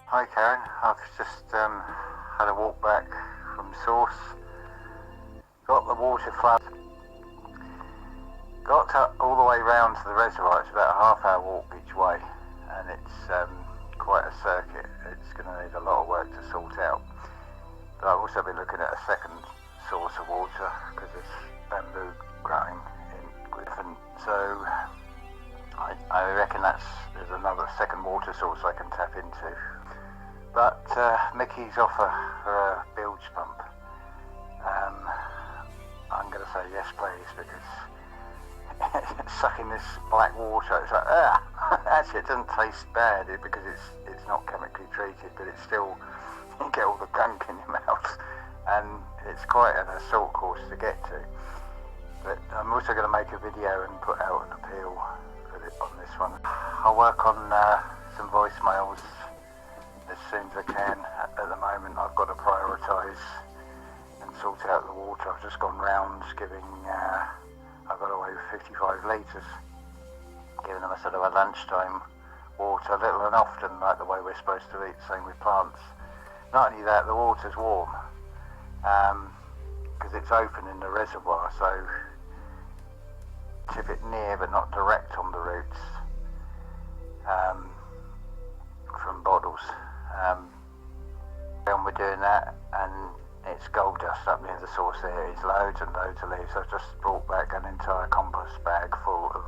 Hi Karen, I've just had a walk back from source, got the water flood, got all the way round to the reservoir. It's about a half-hour walk each way, and it's quite a circuit. It's going to need a lot of work to sort out. But I've also been looking at a second source of water because there's bamboo growing in Griffin, so I reckon there's another second water source I can tap into. But Mickey's offer for a bilge pump, I'm going to say yes please, because sucking this black water, it's like, actually it doesn't taste bad because it's not chemically treated, but it's still, you get all the gunk in your mouth, and it's quite an assault course to get to. But I'm also going to make a video and put out an appeal on this one. I'll work on some voicemails as soon as I can. At the moment I've got to prioritise and sort out the water. I've just gone round giving, I got away with 55 litres, giving them a sort of a lunchtime water, little and often, like the way we're supposed to eat, same with plants. Not only that, the water's warm, because it's open in the reservoir, so tip it near but not direct on the roots from bottles. And we're doing that, and it's gold dust up near the source there. It's loads and loads of leaves. I've just brought back an entire compost bag full of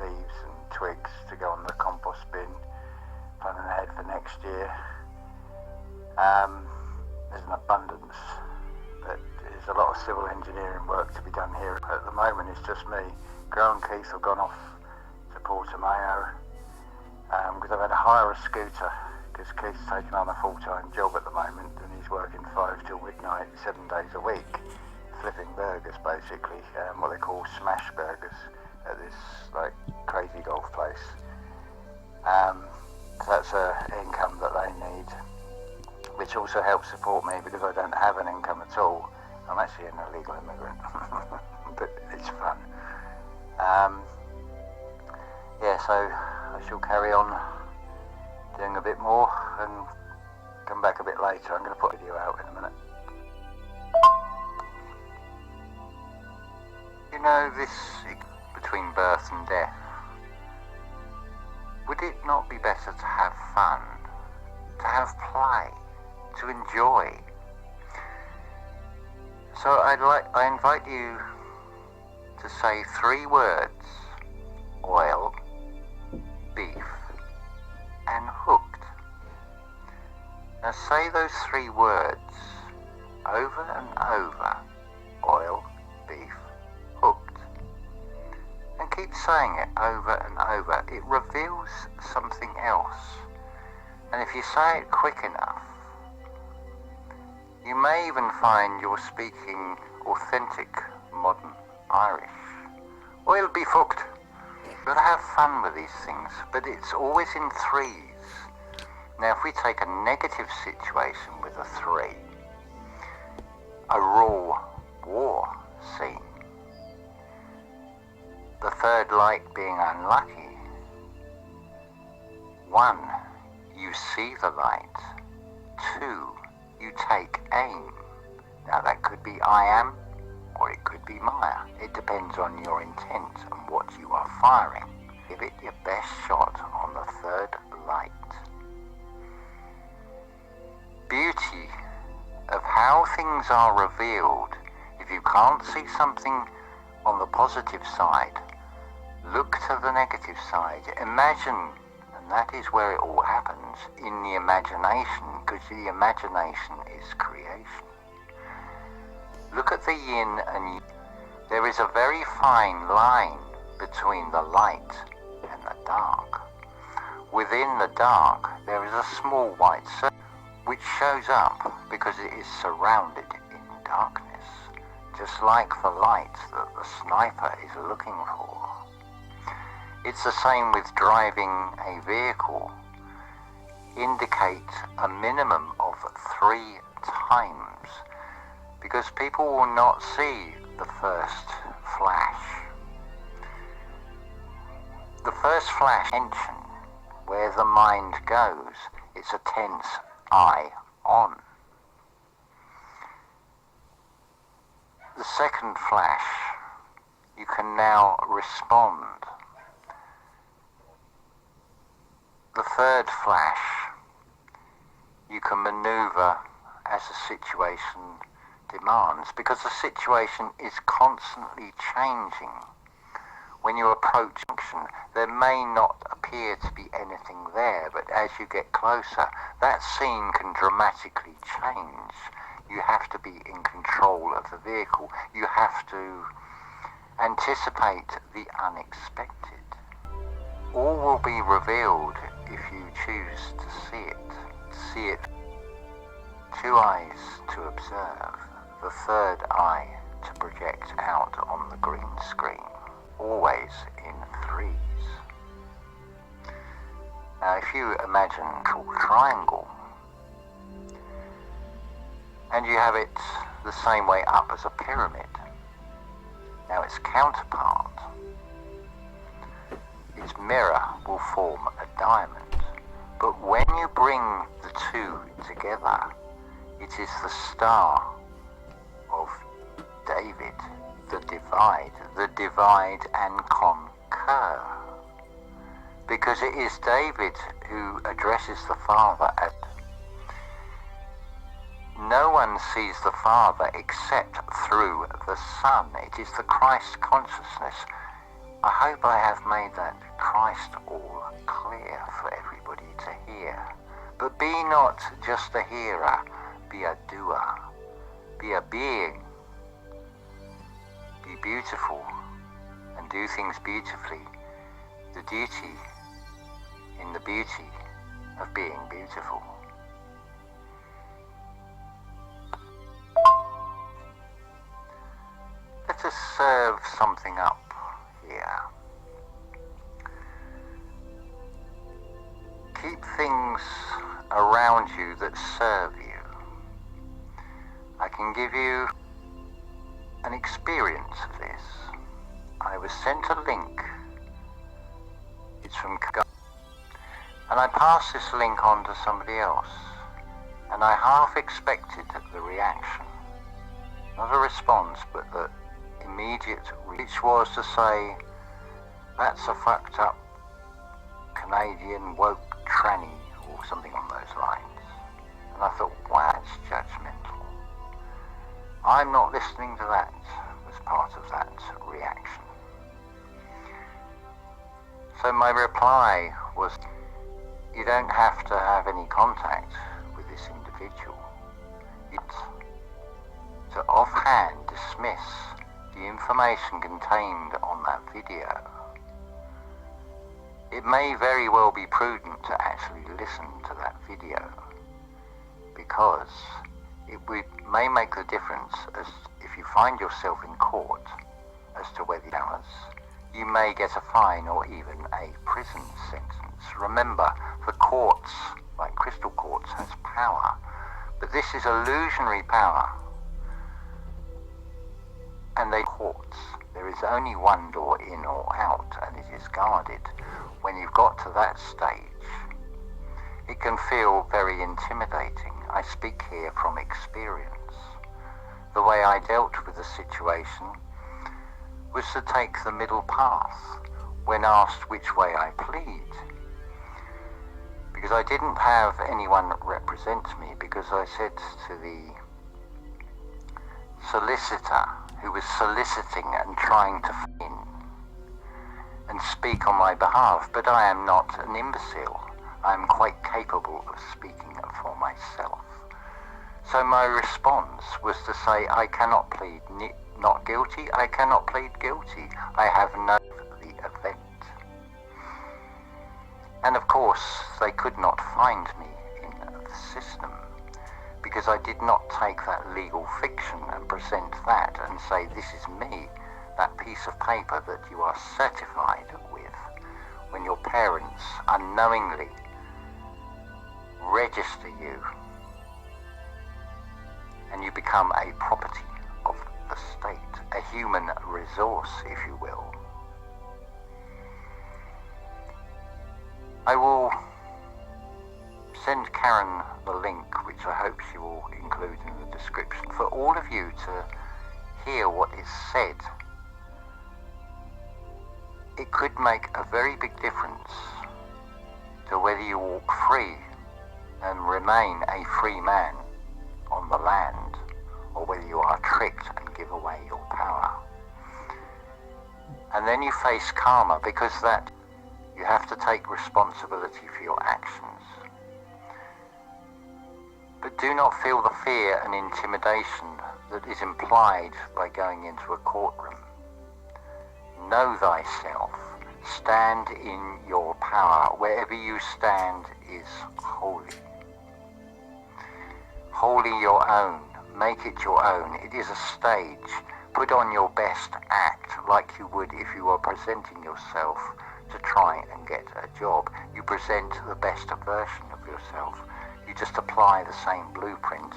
leaves and twigs to go on the compost bin, planning ahead for next year. There's an abundance, but there's a lot of civil engineering work to be done here. At the moment it's just me. Girl and Keith have gone off to Portimao because I've had to hire a scooter, because Keith's taken on a full-time job at the moment and he's working 5 till midnight 7 days a week, flipping burgers basically, what they call smash burgers at this like crazy golf place. So that's an income that they need, which also helps support me because I don't have an income at all. I'm actually an illegal immigrant, but it's fun. Yeah, so I shall carry on doing a bit more and come back a bit later. I'm going to put a video out in a minute. You know, this between birth and death, would it not be better to have fun, to have play, to enjoy? So I invite you to say 3 words: oil, beef, and hooked. Now say those 3 words over and over: oil, beef, hooked. And keep saying it over and over. It reveals something else. And if you say it quick enough, you may even find you're speaking authentic modern Irish. Oil, beef, hooked. You've got to have fun with these things, but it's always in 3s. Now if we take a negative situation with a 3, a raw war scene, the third light being unlucky, 1, you see the light, 2, you take aim. Now that could be I am, or it could be Maya. It depends on your intent and what you are firing. Give it your best shot on the third light. Beauty of how things are revealed. If you can't see something on the positive side, look to the negative side. Imagine, and that is where it all happens, in the imagination, because the imagination is creation. Look at the yin and yang. There is a very fine line between the light and the dark. Within the dark, there is a small white circle which shows up because it is surrounded in darkness, just like the light that the sniper is looking for. It's the same with driving a vehicle. Indicate a minimum of 3 times, because people will not see the first flash. The first flash, where the mind goes, It's a tense eye on. The second flash, you can now respond. The third flash, you can maneuver as the situation demands, because the situation is constantly changing. When you approach junction, there may not appear to be anything there, but as you get closer, that scene can dramatically change. You have to be in control of the vehicle. You have to anticipate the unexpected. All will be revealed if you choose to see it. See it. 2 eyes to observe, the third eye to project out on the green screen, always in 3s. Now if you imagine a triangle, and you have it the same way up as a pyramid, now its counterpart, its mirror will form a diamond. But when you bring the 2 together, it is the star of David, the divide and conquer. Because it is David who addresses the Father as, no one sees the Father except through the Son. It is the Christ consciousness. I hope I have made that Christ all clear for everybody to hear. But be not just a hearer, be a doer, be a being, be beautiful, and do things beautifully. The duty in the beauty of being beautiful. Let us serve something up here. Keep things around you that serve you. I can give you an experience of this. I was sent a link. It's from God. And I passed this link on to somebody else. And I half expected the reaction. Not a response, but the immediate, which was to say, that's a fucked up Canadian woke tranny, or something on those lines. And I thought, wow, that's judgmental. I'm not listening to that as part of that reaction. So my reply was, you don't have to have any contact with this individual. It's to offhand dismiss the information contained on that video. It may very well be prudent to actually listen to that video, because it may make the difference as if you find yourself in court as to whether you may get a fine or even a prison sentence. Remember, the courts, like crystal quartz, has power, but this is illusionary power. And they courts. There is only one door in or out, and it is guarded. When you've got to that stage, it can feel very intimidating. I speak here from experience. The way I dealt with the situation was to take the middle path when asked which way I plead. Because I didn't have anyone represent me, because I said to the solicitor who was soliciting and trying to fit in and speak on my behalf, but I am not an imbecile. I am quite capable of speaking for myself. So my response was to say, I cannot plead not guilty, I cannot plead guilty. I have known the event. And of course, they could not find me in the system, because I did not take that legal fiction and present that and say, this is me, that piece of paper that you are certified with, when your parents unknowingly register you and you become a property of the state, a human resource, if you will. I will send Karen the link, which I hope she will include in the description, for all of you to hear what is said. It could make a very big difference to whether you walk free and remain a free man on the land, or whether you are tricked and give away your power. And then you face karma, because that you have to take responsibility for your actions. But do not feel the fear and intimidation that is implied by going into a courtroom. Know thyself. Stand in your power. Wherever you stand is holy. Wholly your own. Make it your own. It is a stage. Put on your best act like you would if you were presenting yourself to try and get a job. You present the best version of yourself. You just apply the same blueprint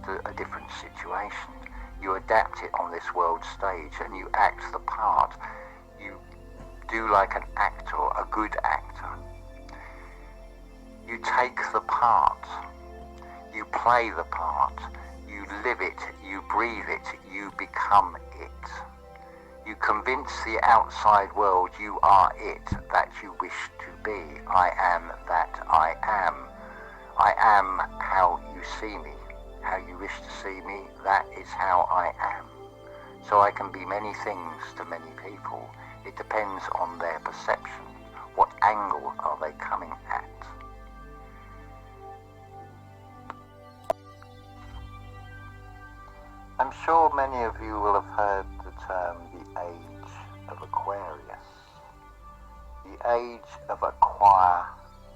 to a different situation. You adapt it on this world stage and you act the part. You do like an actor, a good actor. You take the part. You play the part. You live it, you breathe it, you become it. You convince the outside world you are it that you wish to be. I am that I am. I am how you see me. How you wish to see me, that is how I am. So I can be many things to many people. It depends on their perception. What angle are they coming at? I'm sure many of you will have heard the term the age of Aquarius. The age of acquire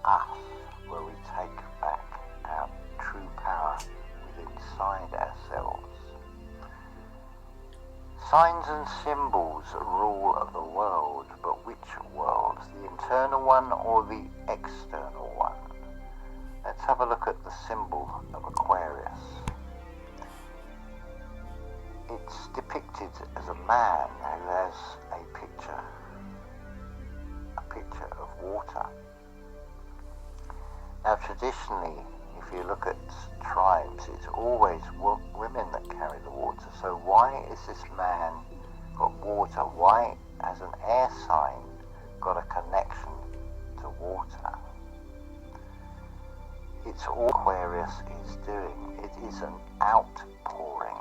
us, where we take back our true power within inside ourselves. Signs and symbols rule the world, but which world? The internal one or the external one? Let's have a look at the symbol of Aquarius. It's depicted as a man who has a picture of water. Now traditionally, if you look at tribes, it's always women that carry the water. So why is this man got water? Why has an air sign got a connection to water? It's all Aquarius is doing. It is an outpouring.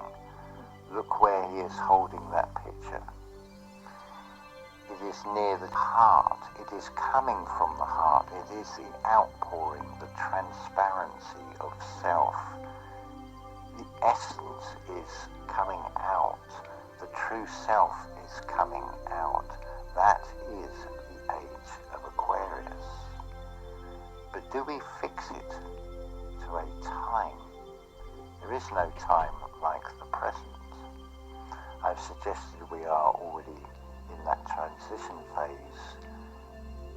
Look where he is holding that picture. It is near the heart. It is coming from the heart. It is the outpouring, the transparency of self. The essence is coming out. The true self is coming out. That is the age of Aquarius. But do we fix it to a time? There is no time like the present. I've suggested we are already in that transition phase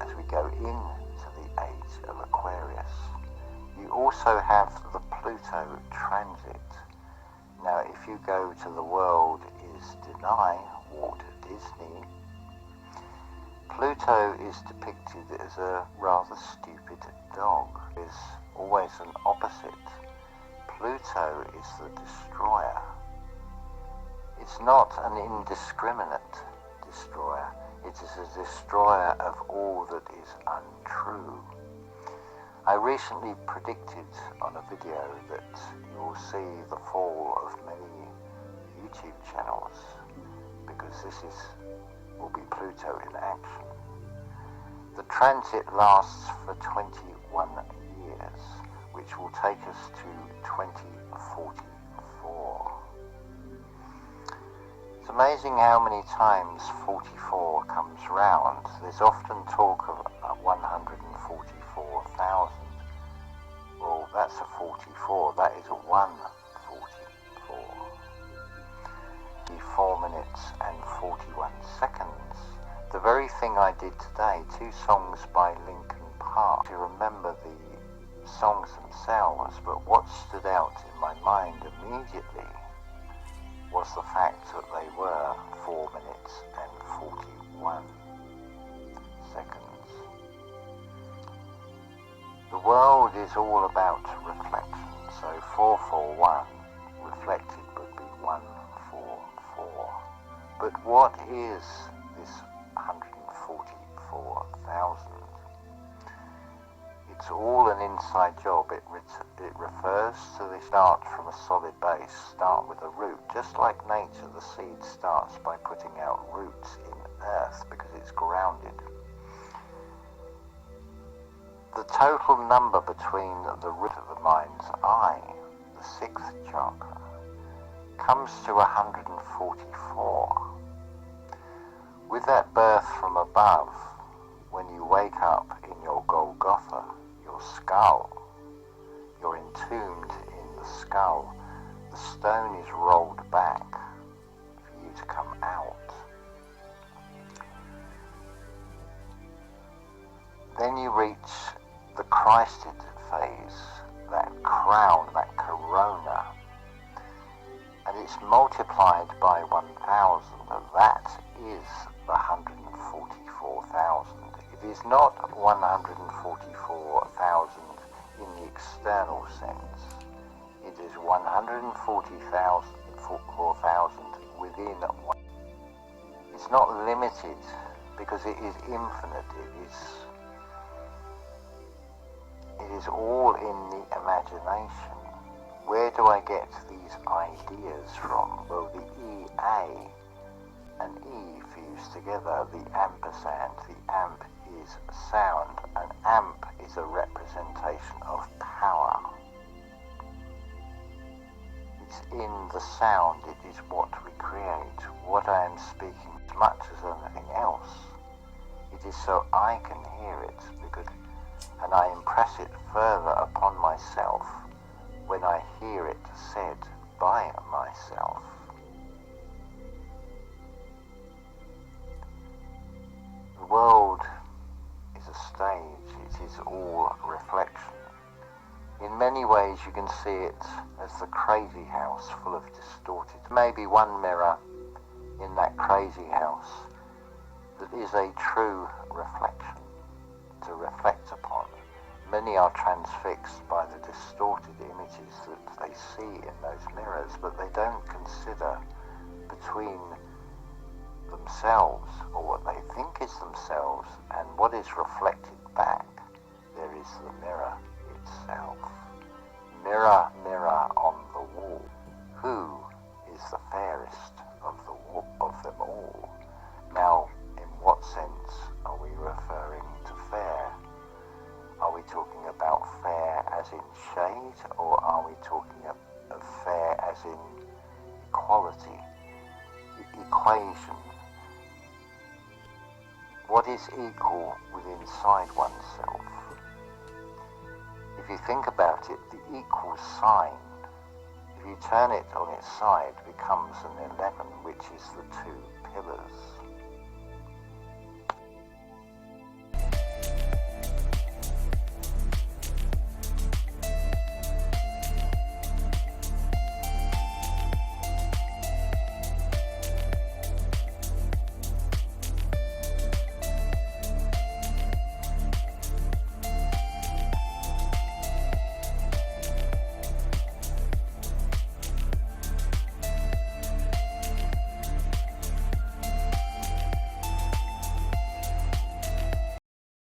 as we go into the age of Aquarius. You also have the Pluto transit. Now if you go to the world is deny, Walt Disney, Pluto is depicted as a rather stupid dog. There's always an opposite. Pluto is the destroyer. It's not an indiscriminate destroyer. It is a destroyer of all that is untrue. I recently predicted on a video that you will see the fall of many YouTube channels because will be Pluto in action. The transit lasts for 21 years, which will take us to 2044. It's amazing how many times 44 comes round. There's often talk of 144,000. Well, that's a 44. That is a 144. 4 minutes and 41 seconds. The very thing I did today, 2 songs by Linkin Park. To remember the songs themselves, but what stood out in my mind immediately was the fact that they were 4 minutes and 41 seconds. The world is all about reflection, so 441 reflected would be 144. But what is this 144,000? It's all an inside job. It refers to the start from a solid base, start with a root. Just like nature, the seed starts by putting out roots in earth because it's grounded. The total number between the root of the mind's eye, the sixth chakra, comes to 144. With that birth from above, when you wake up in your Golgotha, your skull, you're entombed in the skull, the stone is rolled back for you to come out. Then you reach the Christed phase, that crown, that corona, and it's multiplied by 1,000, and that is the 144,000. It is not 144,000 in the external sense. It is 144,000 within one. It's not limited because it is infinite. It is all in the imagination. Where do I get these ideas from? Well, the EA and E fused together, the ampersand. The amp is sound. An amp is a representation of power. It's in the sound. It is what we create. What I am speaking, as much as anything else, it is so I can hear it, and I impress it further upon myself when I hear it said by myself. The world is a stage. It is all reflection. In many ways you can see it as the crazy house full of distorted. Maybe one mirror in that crazy house that is a true reflection to reflect upon. Many are transfixed by the distorted images that they see in those mirrors, but they don't consider between themselves, or what they think is themselves, and what is reflected back. There is the mirror itself. Mirror, mirror on the wall, who is the fairest of them all? Now, in what sense are we referring to fair? Are we talking about fair as in shade, or are we talking of fair as in equality, equation? What is equal within inside oneself? If you think about it, the equal sign, if you turn it on its side, becomes an 11, which is the two pillars.